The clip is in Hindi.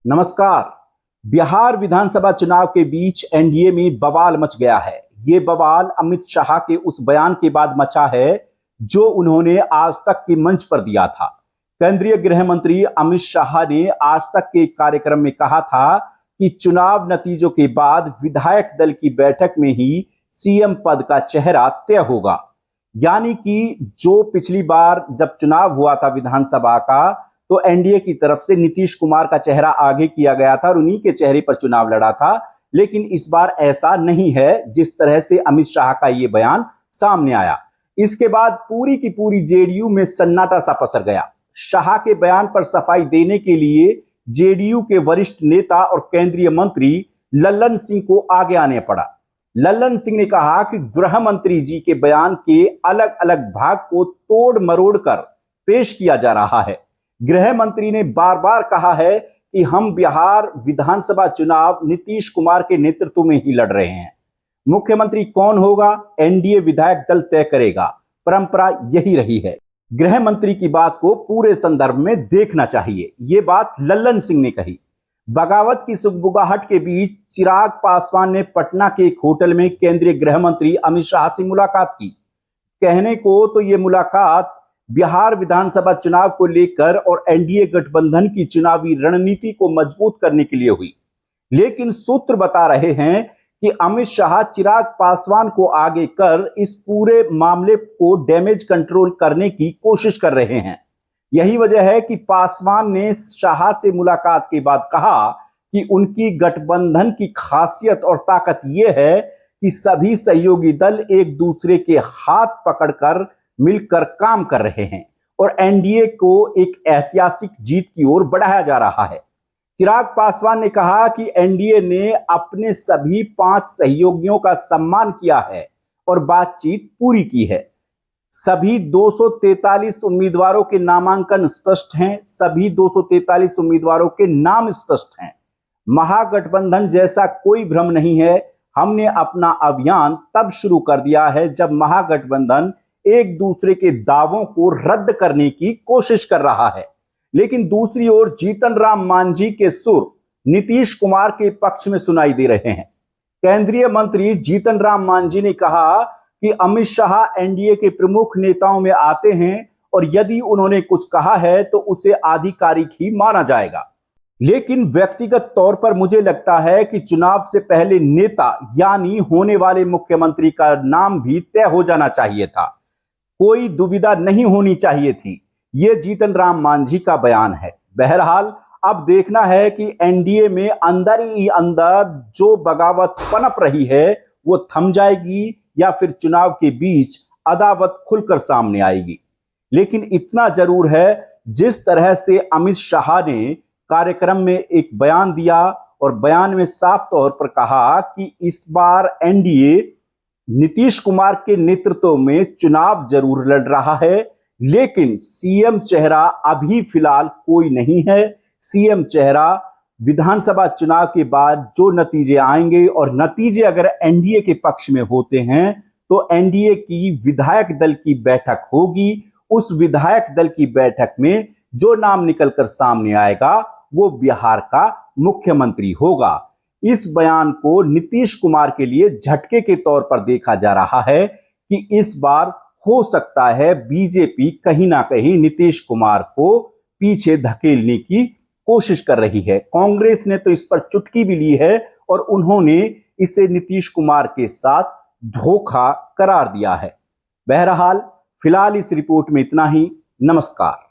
नमस्कार। बिहार विधानसभा चुनाव के बीच एनडीए में बवाल मच गया है। ये बवाल अमित शाह के उस बयान के बाद मचा है जो उन्होंने आज तक के मंच पर दिया था। केंद्रीय गृह मंत्री अमित शाह ने आज तक के कार्यक्रम में कहा था कि चुनाव नतीजों के बाद विधायक दल की बैठक में ही सीएम पद का चेहरा तय होगा। यानी कि जो पिछली बार जब चुनाव हुआ था विधानसभा का, तो एनडीए की तरफ से नीतीश कुमार का चेहरा आगे किया गया था और उन्हीं के चेहरे पर चुनाव लड़ा था। लेकिन इस बार ऐसा नहीं है। जिस तरह से अमित शाह का ये बयान सामने आया, इसके बाद पूरी की पूरी जेडीयू में सन्नाटा सा पसर गया। शाह के बयान पर सफाई देने के लिए जेडीयू के वरिष्ठ नेता और केंद्रीय मंत्री लल्लन सिंह को आगे आने पड़ा। लल्लन सिंह ने कहा कि गृह मंत्री जी के बयान के अलग अलग भाग को तोड़ मरोड़ कर पेश किया जा रहा है। गृह मंत्री ने बार बार कहा है कि हम बिहार विधानसभा चुनाव नीतीश कुमार के नेतृत्व में ही लड़ रहे हैं। मुख्यमंत्री कौन होगा, एनडीए विधायक दल तय करेगा। परंपरा यही रही है। गृह मंत्री की बात को पूरे संदर्भ में देखना चाहिए। ये बात लल्लन सिंह ने कही। बगावत की सुगबुगाहट के बीच चिराग पासवान ने पटना के एक होटल में केंद्रीय गृह मंत्री अमित शाह से मुलाकात की। कहने को तो ये मुलाकात बिहार विधानसभा चुनाव को लेकर और एनडीए गठबंधन की चुनावी रणनीति को मजबूत करने के लिए हुई, लेकिन सूत्र बता रहे हैं कि अमित शाह चिराग पासवान को आगे कर इस पूरे मामले को डैमेज कंट्रोल करने की कोशिश कर रहे हैं। यही वजह है कि पासवान ने शाह से मुलाकात के बाद कहा कि उनकी गठबंधन की खासियत और ताकत यह है कि सभी सहयोगी दल एक दूसरे के हाथ पकड़कर मिलकर काम कर रहे हैं और एनडीए को एक ऐतिहासिक जीत की ओर बढ़ाया जा रहा है। चिराग पासवान ने कहा कि एनडीए ने अपने सभी 5 सहयोगियों का सम्मान किया है और बातचीत पूरी की है। सभी 243 उम्मीदवारों के नामांकन स्पष्ट हैं। सभी 243 उम्मीदवारों के नाम स्पष्ट हैं। महागठबंधन जैसा कोई भ्रम नहीं है। हमने अपना अभियान तब शुरू कर दिया है जब महागठबंधन एक दूसरे के दावों को रद्द करने की कोशिश कर रहा है। लेकिन दूसरी ओर जीतन राम मांझी के सुर नीतीश कुमार के पक्ष में सुनाई दे रहे हैं। केंद्रीय मंत्री जीतन राम मांझी ने कहा कि अमित शाह एनडीए के प्रमुख नेताओं में आते हैं और यदि उन्होंने कुछ कहा है तो उसे आधिकारिक ही माना जाएगा। लेकिन व्यक्तिगत तौर पर मुझे लगता है कि चुनाव से पहले नेता यानी होने वाले मुख्यमंत्री का नाम भी तय हो जाना चाहिए था। कोई दुविधा नहीं होनी चाहिए थी। यह जीतन राम मांझी का बयान है। बहरहाल अब देखना है कि एनडीए में अंदर ही अंदर जो बगावत पनप रही है वो थम जाएगी या फिर चुनाव के बीच अदावत खुलकर सामने आएगी। लेकिन इतना जरूर है, जिस तरह से अमित शाह ने कार्यक्रम में एक बयान दिया और बयान में साफ तौर पर कहा कि इस बार एनडीए नीतीश कुमार के नेतृत्व में चुनाव जरूर लड़ रहा है, लेकिन सीएम चेहरा अभी फिलहाल कोई नहीं है। सीएम चेहरा विधानसभा चुनाव के बाद जो नतीजे आएंगे और नतीजे अगर एनडीए के पक्ष में होते हैं तो एनडीए की विधायक दल की बैठक होगी। उस विधायक दल की बैठक में जो नाम निकलकर सामने आएगा वो बिहार का मुख्यमंत्री होगा। इस बयान को नीतीश कुमार के लिए झटके के तौर पर देखा जा रहा है कि इस बार हो सकता है बीजेपी कहीं ना कहीं नीतीश कुमार को पीछे धकेलने की कोशिश कर रही है। कांग्रेस ने तो इस पर चुटकी भी ली है और उन्होंने इसे नीतीश कुमार के साथ धोखा करार दिया है। बहरहाल फिलहाल इस रिपोर्ट में इतना ही। नमस्कार।